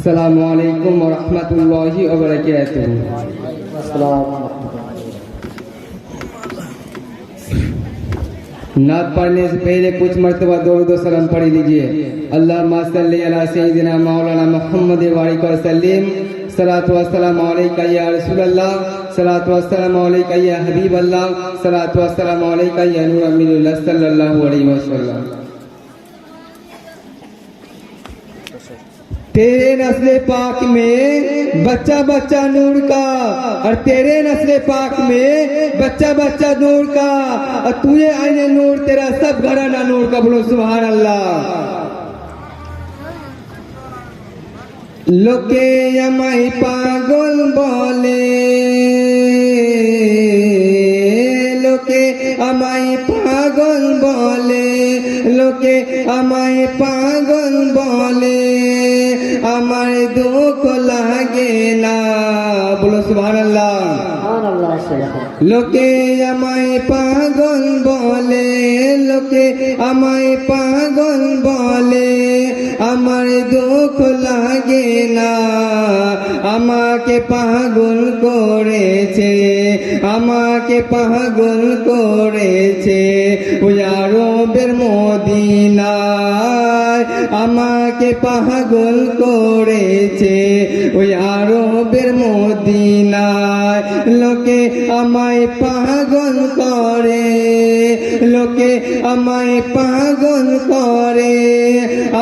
अस्सलामु अलैकुम व रहमतुल्लाहि व बरकातुहू। नात पढ़ने से पहले कुछ मर्तबा दरूद व सलाम पढ़ लीजिए। अल्लाहुम्मा सल्लि अला सय्यिदिना मौलाना मुहम्मद व आलिहि वसल्लम। सलातु व सलामु अलैका या रसूलल्लाह, सलातु व सलामु अलैका या हबीबल्लाह, सलातु व सलामु अलैका या नूर मिनल्लाह सल्लल्लाहु अलैहि वसल्लम। तेरे नस्ले पाक में बच्चा बच्चा नूर का, और तेरे नस्ले पाक में बच्चा बच्चा नूर का, और तुझे आईने नूर, तेरा सब घराना नूर का। बोलो सुभान अल्लाह। लोके আমায় পাগল বলে, লোকে আমায় পাগল বলে, লোকে আমায় পাগল বলে, আমার দুঃখ লাগে না। বলো সুবহানাল্লাহ। লোকে আমায় পাগল বলে, লোকে আমায় পাগল বলে, আমার দুঃখ লাগে না। আমাকে পাগল করেছে, আমাকে পাগল করেছে ওই আরবের মদিনায়, আমাকে পাগল করেছে ওই আরবের মদিনায়। লোকে আমায় পাগল করে, লোকে আমায় পাগল করে,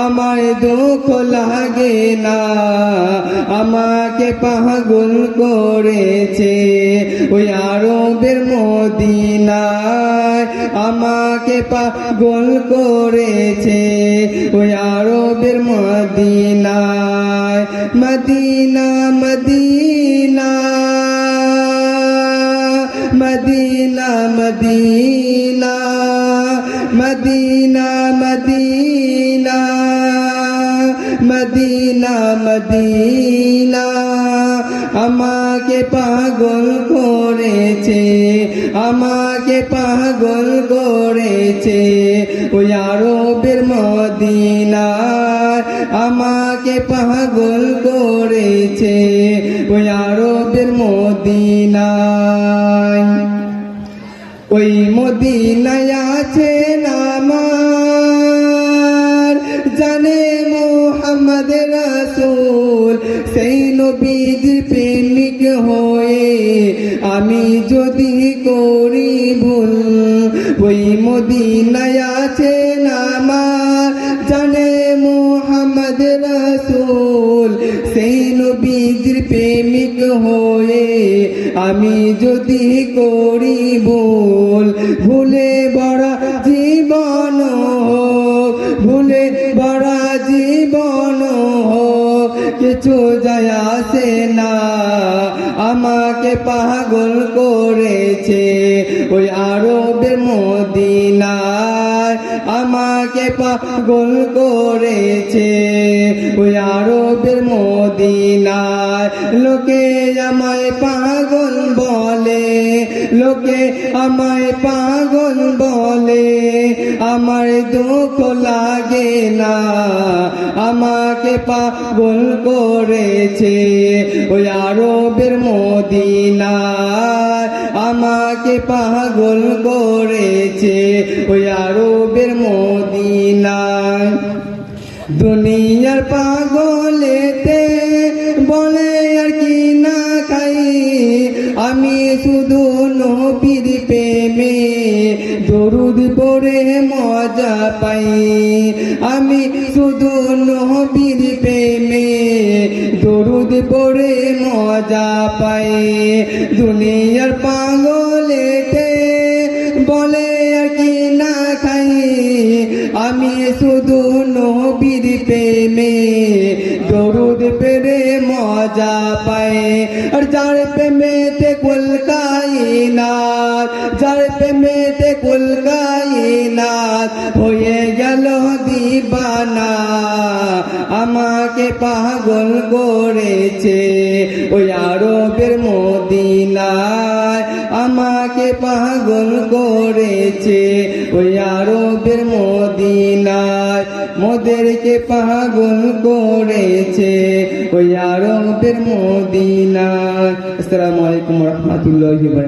আমার দুঃখ লাগে না। আমাকে পাগল করেছে ওই আরবের মদিনায়, আমাকে পাগল করেছে ওই আরবের মদিনায়। Medina Medina Medina Medina Medina Medina Medina Medina আমাকে পাগল করেছে, আমাকে পাগল করেছে ওই আরবের মদিনায়, আমাকে পাগল করেছে ওই আরবের মদিনায়। ওই মদিনায় আছে আমার জানে মুহাম্মদ রাসূল, সেই নবীর প্রেমিক হয়ে আমি যদি করি ভুল। ওই মদিনায় আছে আমার জানে মুহাম্মদ রাসূল, সেই নবীর প্রেমিক হয়ে আমি যদি করি ভুল। ভুলে বড় জীবন হোক, ভুলে বড় জীবন হোক, কিছু যায় আসে না। আমাকে পাগল করেছে ওই আরবের মদিনায়, আমাকে পাগল করেছে ওই আরবের মদিনায়। লোকে আমায় পাগল বলে, লোকে আমায় পাগল বলে, আমার দুঃখ লাগে না। আমাকে পাগল করেছে ওই আরবের মদিনায়, আমাকে পাগল করেছে ওই আরবের মদিনায়। দুনিয়ার পাগলেতে বলে আর কি না খাই, আমি শুধু নবীর প্রেমে দরুদ পড়ে মজা পাই। আমি শুধু নবীর প্রেমে দরুদ পড়ে মজা পাই। দুনিয়ার পাগলেতে বলে আর কি না খাই, আমি শুধু নবীর প্রেমে দরুদ পড়ে মজা পাই। আর যার প্রেমেতে কুল কায়নাত, যার প্রেমেতে কুল কায়নাত হয়ে গেল দিবানা। আমাকে পাগল করেছে ওই আরবের মদিনায়, আমাকে পাগল করেছে ওই আরবের মদিনায়। মোদেরকে পাগল করেছে ওই ইয়া রব্বিল মদিনা। আসসালামু আলাইকুম ওয়া রাহমাতুল্লাহি ওয়া বারাকাতুহু।